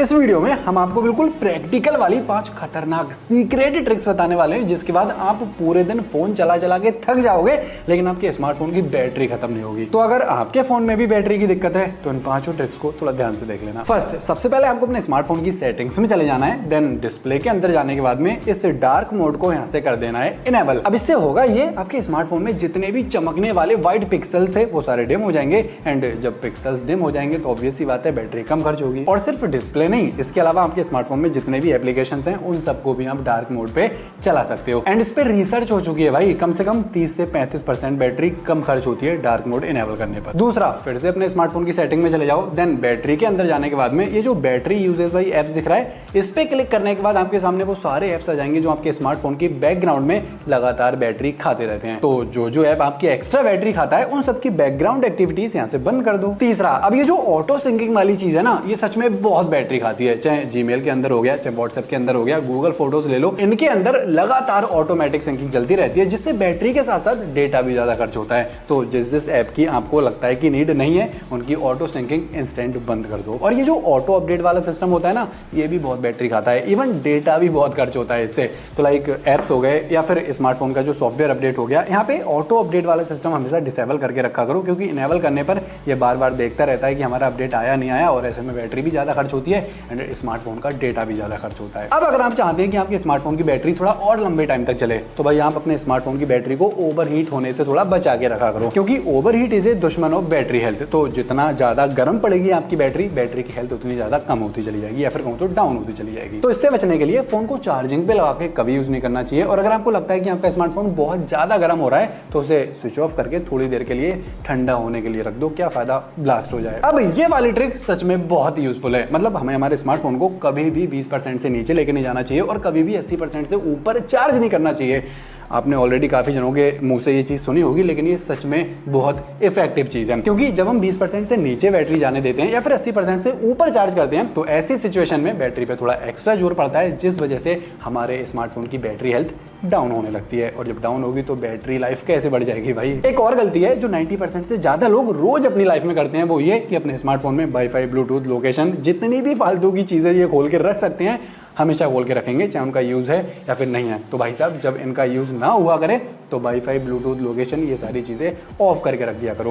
इस वीडियो में हम आपको बिल्कुल प्रैक्टिकल वाली 5 खतरनाक सीक्रेट ट्रिक्स बताने वाले हैं, जिसके बाद आप पूरे दिन फोन चला चला के थक जाओगे लेकिन आपके स्मार्टफोन की बैटरी खत्म नहीं होगी। तो अगर आपके फोन में भी बैटरी की दिक्कत है तो इन 5 ट्रिक्स को थोड़ा ध्यान से देख लेना। फर्स्ट, सबसे पहले आपको अपने स्मार्टफोन की सेटिंग्स में चले जाना है। देन डिस्प्ले के अंदर जाने के बाद में इस डार्क मोड को यहाँ से कर देना है इनेबल। अब इससे होगा ये, आपके स्मार्टफोन में जितने भी चमकने वाले व्हाइट पिक्सल्स थे वो सारे डिम हो जाएंगे। एंड जब पिक्सल्स डिम हो जाएंगे तो ऑब्वियस सी बात है बैटरी कम खर्च होगी। और सिर्फ डिस्प्ले नहीं, इसके अलावा आपके स्मार्टफोन में जितने भी एप्लीकेशंस हैं उन सबको भी आप डार्क मोड पे चला सकते हो। एंड इस पे रिसर्च हो चुकी है भाई, कम से कम 30 से 35% बैटरी कम खर्च होती है डार्क मोड इनेबल करने पर। दूसरा, फिर से अपने स्मार्टफोन की सेटिंग में चले जाओ। देन बैटरी के अंदर जाने के बाद में ये जो बैटरी यूजेस भाई एप्स दिख रहा है, इस पे क्लिक करने के बाद आपके सामने वो सारे एप्स आ जाएंगे जो आपके स्मार्टफोन की बैकग्राउंड में लगातार बैटरी खाते रहते हैं। तो जो ऐप आपकी एक्स्ट्रा बैटरी खाता है उन सबकी बैकग्राउंड एक्टिविटीज यहाँ से बंद कर दो। तीसरा, अब ये जो ऑटो सिंकिंग वाली चीज है ना, ये सच में बहुत बैटरी खाती है। चाहे जीमेल के अंदर हो गया, चाहे व्हाट्सएप के अंदर हो गया, गूगल फोटोज ले लो, इनके अंदर लगातार ऑटोमेटिक सिंकिंग चलती रहती है, जिससे बैटरी के साथ साथ डेटा भी ज्यादा खर्च होता है। तो जिस ऐप की आपको लगता है कि नीड नहीं है, उनकी ऑटो सिंकिंग इंस्टेंट बंद कर दो। और ये जो ऑटो अपडेट वाला सिस्टम होता है ना, ये भी बहुत बैटरी खाता है, इवन डेटा भी बहुत खर्च होता है इससे। तो लाइक एप्स हो गए या फिर स्मार्टफोन का जो सॉफ्टवेयर अपडेट हो गया, यहाँ पे ऑटो अपडेट वाला सिस्टम हमेशा डिसेबल करके रखा करो, क्योंकि इनेबल करने पर ये बार बार देखता रहता है कि हमारा अपडेट आया नहीं आया, और ऐसे में बैटरी भी ज्यादा खर्च होती है एंड स्मार्टफोन का डेटा भी ज्यादा खर्च होता है। अब अगर आप चाहते हैं कि आपके स्मार्टफोन की बैटरी थोड़ा और लंबे टाइम तक चले, तो भाई आप अपने स्मार्टफोन की बैटरी को ओवरहीट होने से थोड़ा बचा के रखा करो, क्योंकि ओवरहीट इज ए दुश्मन ऑफ बैटरी हेल्थ। तो जितना ज्यादा गर्म पड़ेगी आपकी बैटरी की हेल्थ उतनी ज्यादा कम होती चली जाएगी, या फिर कहूं तो डाउन होती चली जाएगी। तो इससे बचने के लिए फोन को चार्जिंग पे लगा के कभी यूज नहीं करना चाहिए। और अगर आपको लगता है कि आपका स्मार्टफोन बहुत ज्यादा गर्म हो रहा है तो उसे स्विच ऑफ करके थोड़ी देर के लिए ठंडा होने के लिए रख दो, क्या फायदा, ब्लास्ट हो जाए। अब ये वाली ट्रिक सच में बहुत यूजफुल है। मतलब हमें हमारे स्मार्टफोन को कभी भी 20% से नीचे लेके नहीं जाना चाहिए और कभी भी 80% से ऊपर चार्ज नहीं करना चाहिए। आपने ऑलरेडी काफी जनों के मुंह से ये चीज सुनी होगी, लेकिन ये सच में बहुत इफेक्टिव चीज है, क्योंकि जब हम 20% से नीचे बैटरी जाने देते हैं या फिर 80% से ऊपर चार्ज करते हैं, तो ऐसी सिचुएशन में बैटरी पे थोड़ा एक्स्ट्रा जोर पड़ता है, जिस वजह से हमारे स्मार्टफोन की बैटरी हेल्थ डाउन होने लगती है। और जब डाउन होगी तो बैटरी लाइफ कैसे बढ़ जाएगी भाई। एक और गलती है जो 90% से ज्यादा लोग रोज अपनी लाइफ में करते हैं, वो ये कि अपने स्मार्टफोन में वाईफाई, ब्लूटूथ, लोकेशन, जितनी भी फालतू की चीजें ये खोल के रख सकते हैं, हमेशा खोल के रखेंगे, चाहे उनका यूज है या फिर नहीं है। तो भाई साहब, जब इनका यूज ना हुआ करे तो वाईफाई, ब्लूटूथ, लोकेशन, ये सारी चीजें ऑफ करके रख दिया करो।